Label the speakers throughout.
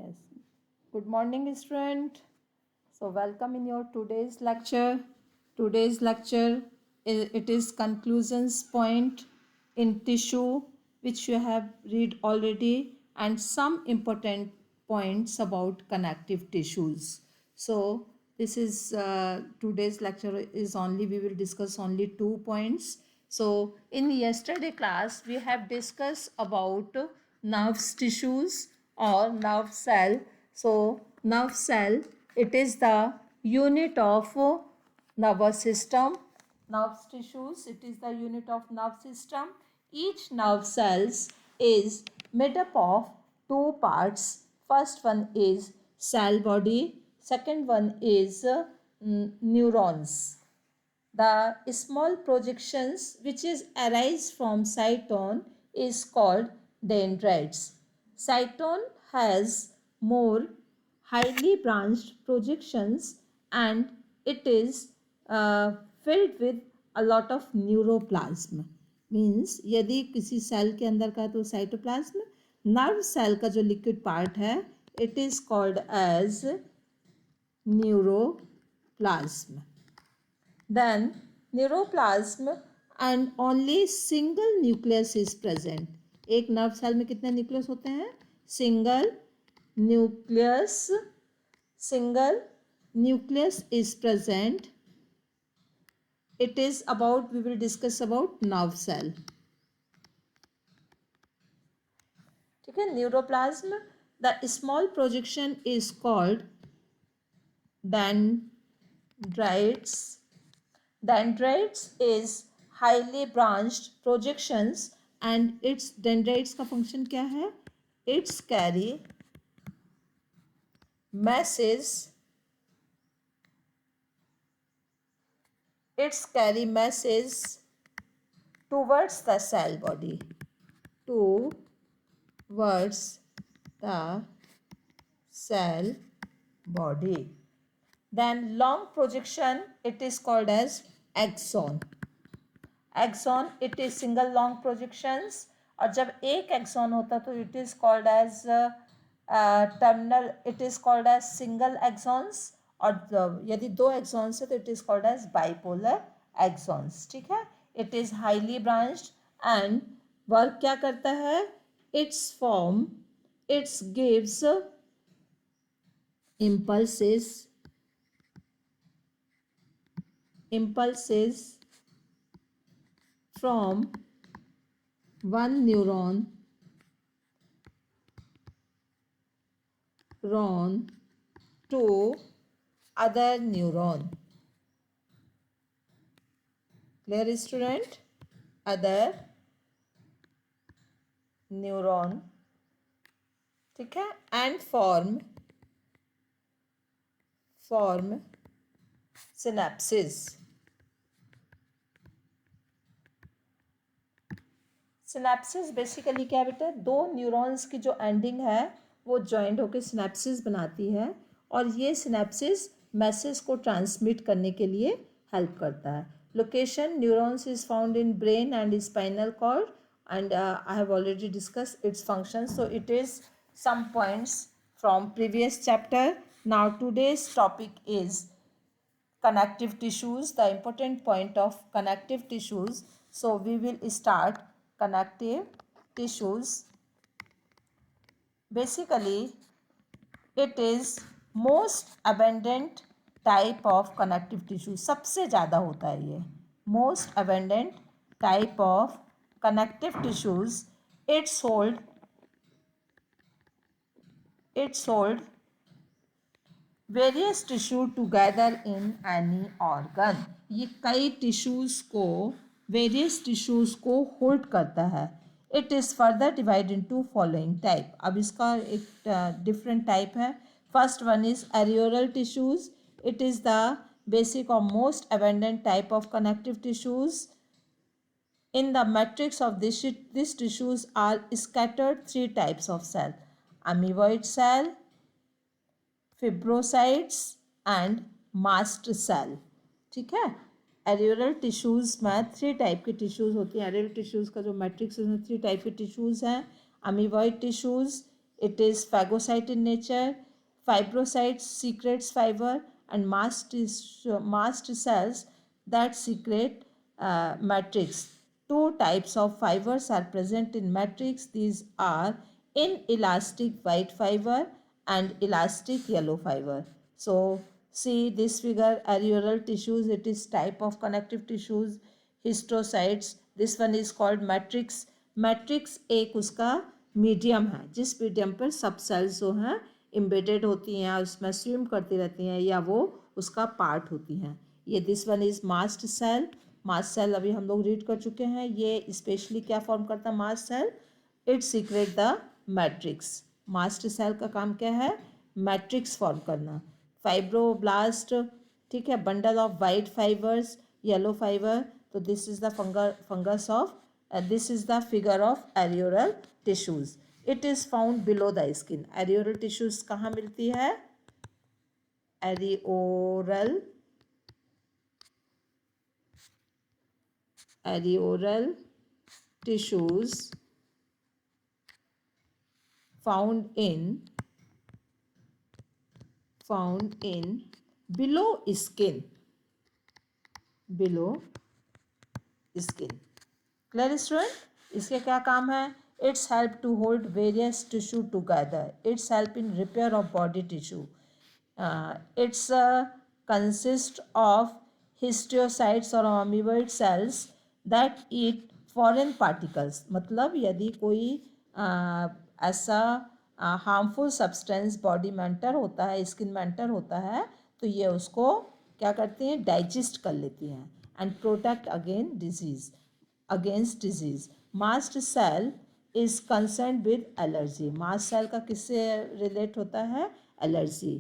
Speaker 1: Yes. Good morning, student. So, welcome in your today's lecture. Today's lecture it is conclusions point in tissue, which you have read already, and some important points about connective tissues. So, this is today's lecture is only we will discuss only 2 points. So, in yesterday class we have discussed about nerves tissues or nerve cell. So, nerve cell, it is the unit of nervous system. Nerve tissues, it is the unit of nerve system. Each nerve cells is made up of two parts. First one is cell body, second one is neurons. The small projections which is arise from cytone is called dendrites. Cytone has more highly branched projections and it is filled with a lot of neuroplasm. Means यदि किसी cell के अंदर का तो cytoplasm, nerve cell का जो liquid part है it is called as neuroplasm. Then neuroplasm and only single nucleus is present. एक नर्व सेल में कितने न्यूक्लियस होते हैं? Single nucleus is present. It is about, we will discuss about nerve cell. ठीक है, neuroplasm, the small projection is called dendrites. Dendrites is highly branched projections and its dendrites का function क्या है? It's carry masses. It's carry masses towards the cell body. Towards the cell body. Then long projection, it is called as axon. Axon, it is single long projections. और जब एक axon होता तो it is called as terminal, it is called as single axons. और यदि दो axons है तो it is called as bipolar axons. ठीक है, it is highly branched and work क्या करता है? Its form, it gives impulses from one neuron to other neuron. Clear, student? Other neuron. ठीक है, and form synapses. Synapses basically क्या बेटा? दो न्यूरॉन्स की जो एंडिंग है वो जॉइंट होकर सिनेप्सिस बनाती है और ये सिनेप्सिस मैसेज को ट्रांसमिट करने के लिए हेल्प करता है. Location neurons is found in brain and spinal cord and I have already discussed its functions. So it is some points from previous chapter. Now today's topic is connective tissues, the important point of connective tissues. So we will start connective tissues. Basically it is most abundant type of connective tissue. सबसे ज़्यादा होता है ये most abundant type of connective tissues. It's sold various tissue together in any organ. ये कई tissues को various tissues को hold करता है. It is further divided into following type. अब इसका एक different type है. First one is areolar tissues. It is the basic or most abundant type of connective tissues. In the matrix of these tissues are scattered three types of cell: amoeboid cell, fibrocytes and mast cell. ठीक है, एरियोरल tissues में three type के tissues होती हैं. एरियोरल tissues का जो matrix है उसमें थ्री टाइप के टिश्यूज़ हैं. Amoeboid tissues, It is phagocyte in nature. Fibrocytes secretes fiber, and mast cells that secrete matrix. Two types of fibers are present in matrix. These are inelastic white fiber and elastic yellow fiber. So see this figure, areolar tissues, it is type of connective tissues. Histocytes, this one is called matrix. Matrix एक उसका medium है जिस medium पर सब sales जो हैं embedded होती हैं, उसमें स्विम करती रहती हैं या वो उसका पार्ट होती हैं. ये this one is mast cell. Mast cell अभी हम लोग रीड कर चुके हैं. ये स्पेशली क्या फॉर्म करता है mast cell? It secrete the matrix. Mast cell का काम क्या है? मैट्रिक्स फॉर्म करना. फाइब्रोब्लास्ट, ठीक है, bundle of white fibres, yellow fibre. तो this is the fungus of this is the figure of areolar tissues. It is found below the skin. Areolar tissues कहाँ मिलती है? Areolar tissues found in below skin. Below skin. Clear student? इसके क्या काम है? It's help to hold various tissue together. It's help in repair of body tissue. It's consist of histiocytes और amoeboid cells that eat foreign particles. मतलब यदि कोई ऐसा harmful substance body में एंटर होता है, स्किन में एंटर होता है, तो ये उसको क्या करती हैं? डाइजेस्ट कर लेती हैं and protect against disease. Mast cell is concerned with allergy. Mast cell का किससे रिलेट होता है? एलर्जी.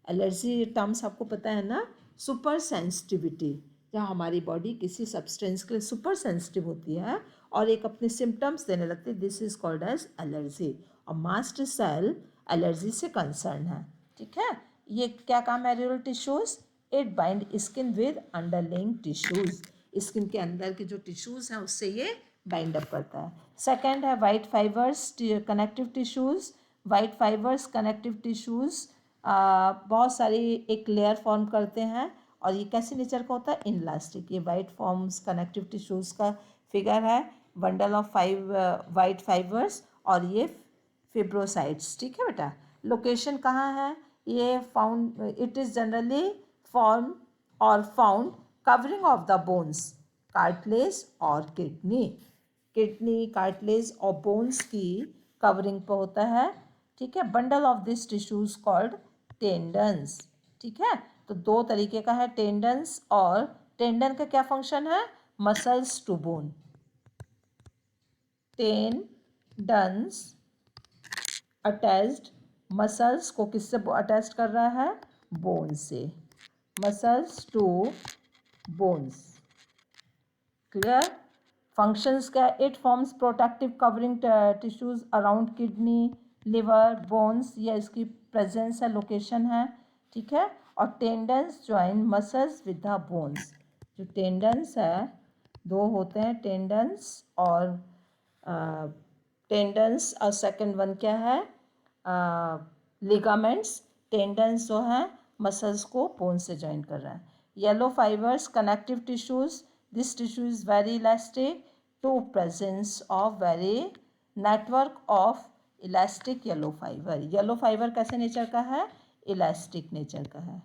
Speaker 1: एलर्जी टर्म्स आपको पता है ना? सुपर सेंसिटिविटी, जहाँ हमारी बॉडी किसी सब्सटेंस के लिए सुपर सेंसिटिव होती है और एक अपने सिम्टम्स देने लगती है. This is called as allergy. और मास्ट सेल एलर्जी से कंसर्न है. ठीक है. ये क्या काम है areolar tissues? It bind skin with underlying tissues. Skin के अंदर के जो टिश्यूज हैं उससे ये बाइंड अप करता है. सेकंड है white fibres connective tissues. White fibres connective tissues बहुत सारी एक लेयर फॉर्म करते हैं और ये कैसे नेचर का होता है? इनलास्टिक. ये वाइट फॉर्म्स कनेक्टिव टिश्यूज का फिगर है. बंडल ऑफ 5 वाइट फाइबर्स और ये फिब्रोसाइट्स. ठीक है बेटा. लोकेशन कहाँ है? ये found, it is generally form और found covering of the bones, cartilage और किडनी. किडनी, कार्टिलेज और बोन्स की कवरिंग पर होता है. ठीक है. Bundle of this tissues called tendons. ठीक है. तो दो तरीके का है टेंडन्स. और टेंडन का क्या फंक्शन है? Muscles to bone. Tendons attached, muscles को किससे अटैच कर रहा है? बोन से. Muscles to bones. Clear? Functions क्या? It forms protective covering tissues around kidney, liver, bones. ये इसकी प्रेजेंस है, लोकेशन है. ठीक है. और tendons join muscles with the bones. जो टेंडन्स है, दो होते हैं टेंडन्स और टेंडन्स और सेकंड वन क्या है? लिगामेंट्स. टेंडन्स जो है मसल्स को बोन से ज्वाइन कर रहा है. Yellow fibres connective tissues. This tissue is very elastic to presence of very network of elastic yellow fibre. Yellow fibre कैसे नेचर का है? इलास्टिक नेचर का है.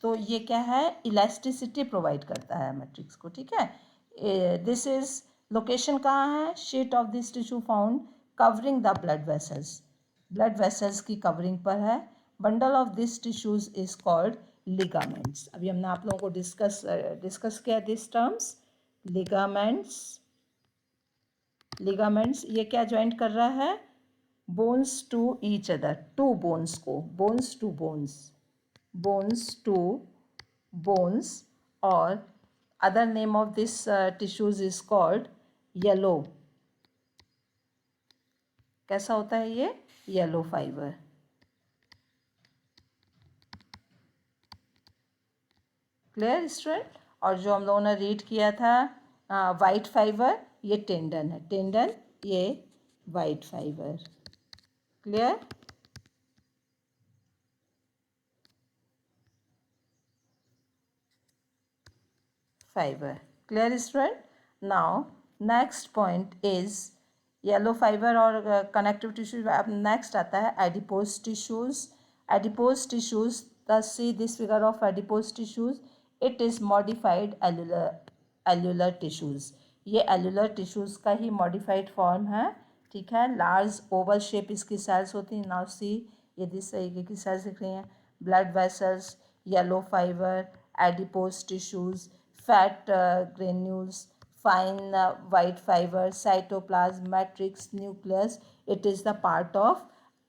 Speaker 1: तो ये क्या है? इलास्टिसिटी प्रोवाइड करता है मैट्रिक्स को. ठीक है. दिस इज लोकेशन कहाँ है? Sheet of this tissue found covering the blood vessels. Blood vessels की कवरिंग पर है. Bundle of this tissues is called ligaments. अभी हमने आप लोगों को डिस्कस किया दिस टर्म्स. लिगामेंट्स. लिगामेंट्स ये क्या ज्वाइंट कर रहा है? Bones to each other. To bones को, bones to bones, bones to bones. और other name of this tissues is called yellow. कैसा होता है ये? Yellow fibre. Clear student? और जो हम लोगों ने रीड किया था वाइट फाइबर, ये टेंडन है. टेंडन ये white fiber. Clear? Fiber. Clear, student? Now next point is yellow fiber और connective tissue. अब next आता है adipose tissues. Adipose tissues, thus see this figure of adipose tissues. It is modified allular tissues. ये allular tissues का ही modified form है. ठीक है, large Oval shape इसकी सेल्स होती हैं. नाउ सी ये दिस तरीके की सेल्स दिख रही हैं. Blood vessels, yellow fibre, adipose tissues, fat granules, fine white fiber, cytoplasm, matrix, nucleus. It is the part of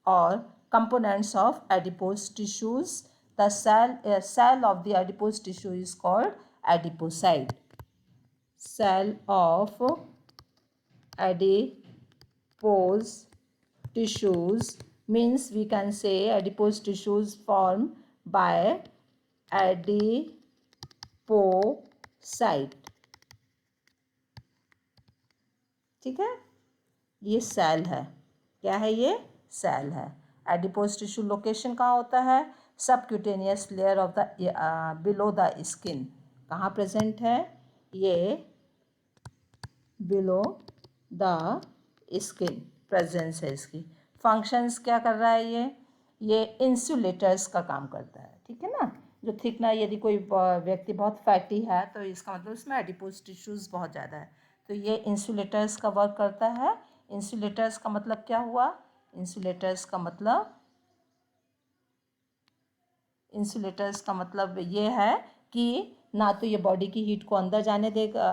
Speaker 1: or components of adipose tissues. The cell of the adipose tissue is called adipocyte. Cell of adipose tissues means we can say adipose tissues formed by adipocyte. ठीक है, ये cell है. क्या है ये? Cell है. Adipose tissue location कहाँ होता है? Subcutaneous layer of the below the skin. कहाँ प्रेजेंट है? ये बिलो द स्किन प्रेजेंस है इसकी. फंक्शंस क्या कर रहा है ये इंसुलेटर्स का काम करता है. ठीक है ना, जो थिकना, यदि कोई व्यक्ति बहुत फैटी है तो इसका मतलब उसमें एडिपोज टिश्यूज़ बहुत ज़्यादा है, तो ये इंसुलेटर्स का वर्क करता है. इंसुलेटर्स का मतलब क्या हुआ? इंसुलेटर्स का मतलब ये है कि ना तो ये बॉडी की हीट को अंदर जाने देगा,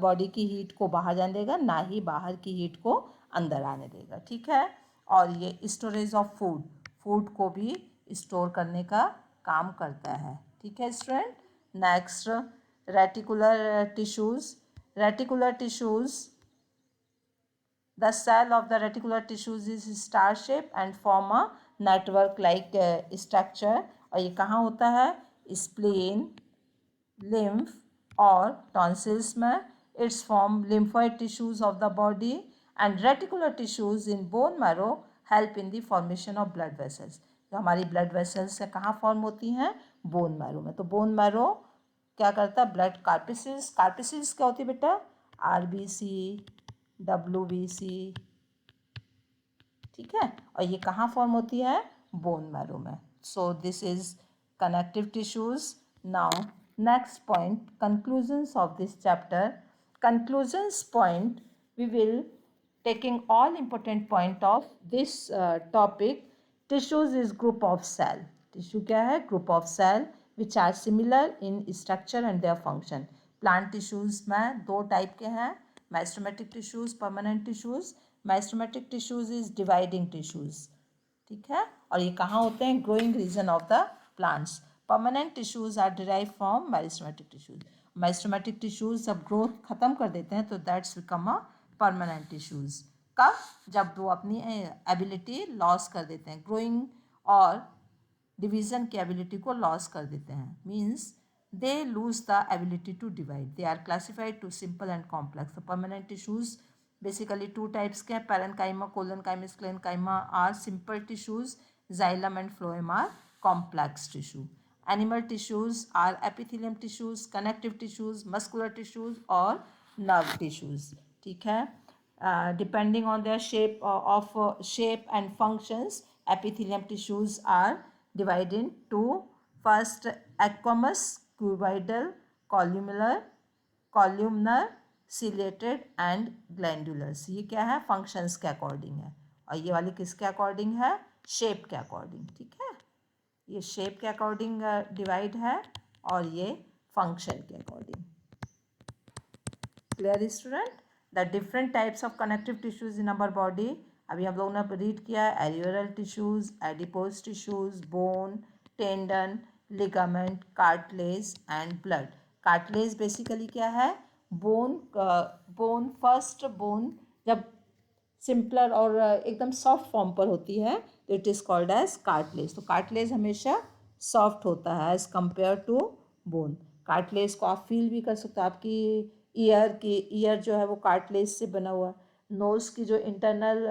Speaker 1: बॉडी की हीट को बाहर जाने देगा, ना ही बाहर की हीट को अंदर आने देगा. ठीक है, और ये स्टोरेज ऑफ फूड को भी स्टोर करने का काम करता है. ठीक है student. Next, reticular tissues. Reticular tissues, the cell of the reticular tissues is star shape and form a network like structure. और ये कहाँ होता है? स्प्लीन, lymph और tonsils में. It's form lymphoid tissues of the body and reticular tissues in bone marrow help in the formation of blood vessels. जो हमारी blood vessels से कहाँ फॉर्म होती हैं? बोन मैरो में. तो बोन मैरो क्या करता है? ब्लड कार्पिसिल्स. कार्पिसिल्स क्या होती है बेटा? RBC, WBC. ठीक है, और ये कहाँ फॉर्म होती है? बोन मैरो में. So this is connective tissues. Now next point, conclusions of this chapter. Conclusions point, we will taking all important point of this topic. Tissues is group of cell. Tissue क्या है? Group of cell which are similar in structure and their function. Plant tissues में दो type के हैं, meristematic tissues, permanent tissues. Meristematic tissues is dividing tissues. ठीक है, और ये कहाँ होते हैं? Growing region of the plants. Permanent tissues are derive from meristematic tissues. Meristematic tissues जब ग्रोथ खत्म कर देते हैं तो that's become a permanent tissues. कब? जब वो अपनी एबिलिटी लॉस कर देते हैं, ग्रोइंग और डिवीजन की एबिलिटी को लॉस कर देते हैं. Means they lose the ability to divide. They are classified to simple and complex. तो permanent tissues basically two types के हैं, parenchyma, collenchyma, sclerenchyma are simple tissues, xylem and phloem are complex tissue. Animal tissues are epithelium tissues, connective tissues, muscular tissues और nerve tissues. ठीक है, depending on their shape and functions, epithelium tissues are divided into first aquamous, cuboidal, columnar, ciliated and glandulars. ये क्या है? Functions के according है. और ये वाली किसके अकॉर्डिंग है? शेप के अकॉर्डिंग. ठीक है, ये शेप के अकॉर्डिंग डिवाइड है और ये फंक्शन के according. Clear student? The different types of connective tissues in our body. अभी हम लोगों ने रीड किया है areolar tissues, adipose tissues, bone, tendon, ligament, cartilage and blood. Cartilage basically क्या है? बोन फर्स्ट बोन जब सिंपलर और एकदम सॉफ्ट फॉर्म पर होती है तो it is called as cartilage. तो कार्टिलेज हमेशा सॉफ्ट होता है as compare to bone. Cartilage को आप फील भी कर सकते हो. आपकी ईयर जो है वो कार्टिलेज से बना हुआ. नोज की जो इंटरनल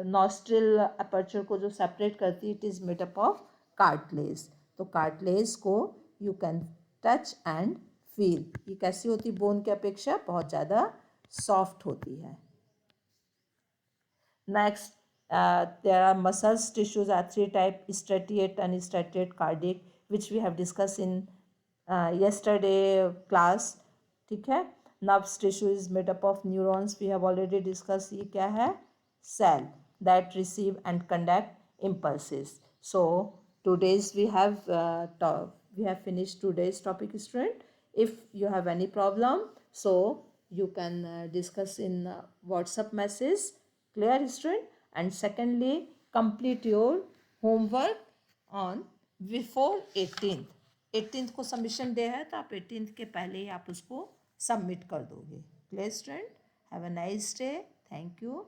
Speaker 1: नॉस्ट्रिल अपर्चर को जो सेपरेट करती है, it is made up of cartilage. तो कार्टिलेज को you can touch and feel. ये कैसी होती, बोन की अपेक्षा बहुत ज़्यादा सॉफ्ट होती है। Next, there are muscles tissues are three type: striated, unstriated, cardiac, which we have discussed in yesterday class. ठीक है. Nerves tissue is made up of neurons. We have already discussed. ये क्या है? Cell that receive and conduct impulses. So today's we have finished today's topic, student. If you have any problem, so you can discuss in WhatsApp message. Clear, student? And secondly, complete your homework on before 18th। 18th को submission day है, तो आप 18th के पहले ही आप उसको submit कर दोगे। Clear, student? Have a nice day. Thank you.